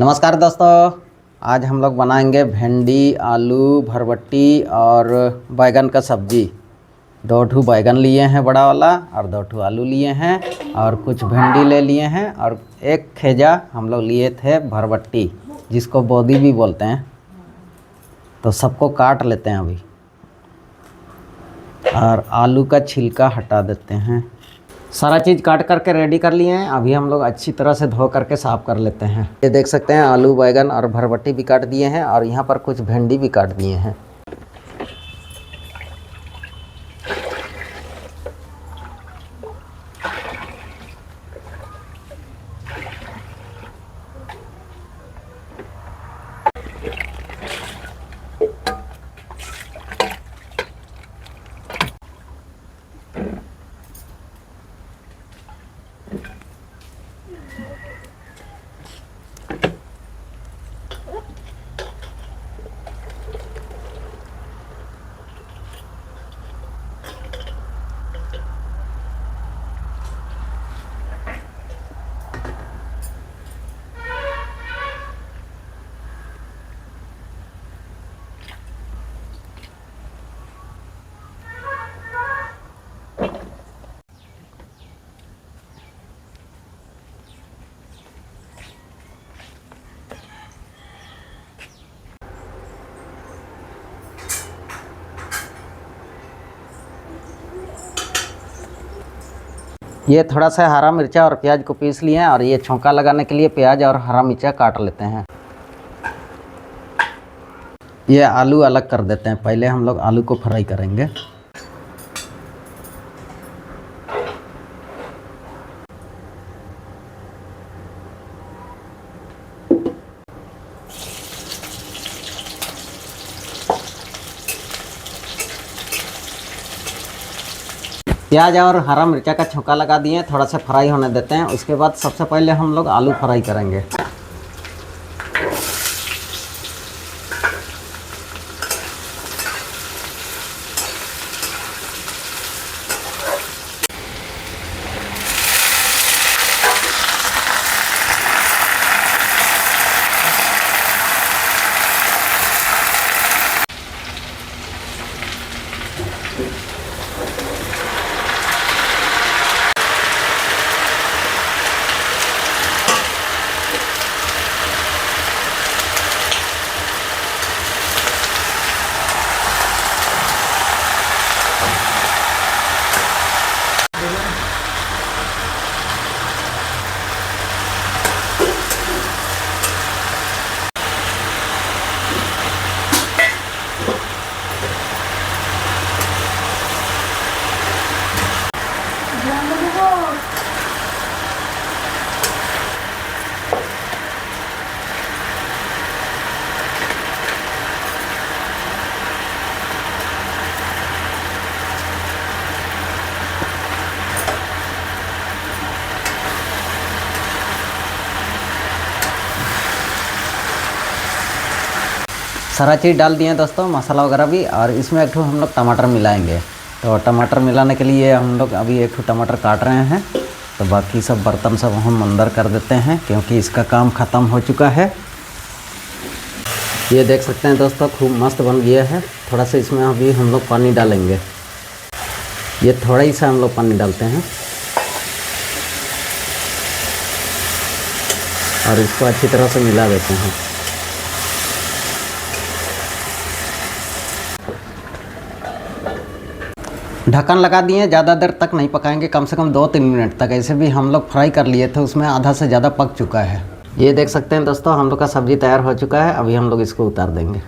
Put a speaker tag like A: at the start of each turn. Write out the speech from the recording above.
A: नमस्कार दोस्तों, आज हम लोग बनाएंगे भिंडी, आलू, भरबट्टी और बैगन का सब्जी। 2 बैगन लिए हैं बड़ा वाला और 2 आलू लिए हैं और कुछ भिंडी ले लिए हैं और एक खेजा हम लोग लिए थे भरबट्टी, जिसको बोदी भी बोलते हैं। तो सबको काट लेते हैं अभी और आलू का छिलका हटा देते हैं। सारा चीज़ काट करके रेडी कर लिए हैं। अभी हम लोग अच्छी तरह से धो करके साफ़ कर लेते हैं। ये देख सकते हैं आलू, बैगन और भरबट्टी भी काट दिए हैं और यहाँ पर कुछ भिंडी भी काट दिए हैं। ये थोड़ा सा हरा मिर्चा और प्याज को पीस लिए हैं और ये छौंका लगाने के लिए प्याज और हरा मिर्चा काट लेते हैं। ये आलू अलग कर देते हैं। पहले हम लोग आलू को फ्राई करेंगे। प्याज और हरा मिर्चा का छौंका लगा दिए, थोड़ा सा फ्राई होने देते हैं। उसके बाद सबसे पहले हम लोग आलू फ्राई करेंगे। सारा चीज़ डाल दिए दोस्तों, मसाला वगैरह भी। और इसमें एक हम लोग टमाटर मिलाएंगे। तो टमाटर मिलाने के लिए हम लोग अभी एक टमाटर काट रहे हैं। तो बाकी सब बर्तन सब हम अंदर कर देते हैं क्योंकि इसका काम ख़त्म हो चुका है। ये देख सकते हैं दोस्तों, खूब मस्त बन गया है। थोड़ा सा इसमें अभी हम लोग पानी डालेंगे। ये थोड़ा ही सा हम लोग पानी डालते हैं और इसको अच्छी तरह से मिला देते हैं। ढक्कन लगा दिए। ज़्यादा देर तक नहीं पकाएंगे, कम से कम 2-3 मिनट तक। ऐसे भी हम लोग फ्राई कर लिए थे, उसमें आधा से ज़्यादा पक चुका है। ये देख सकते हैं दोस्तों, हम लोग का सब्ज़ी तैयार हो चुका है। अभी हम लोग इसको उतार देंगे।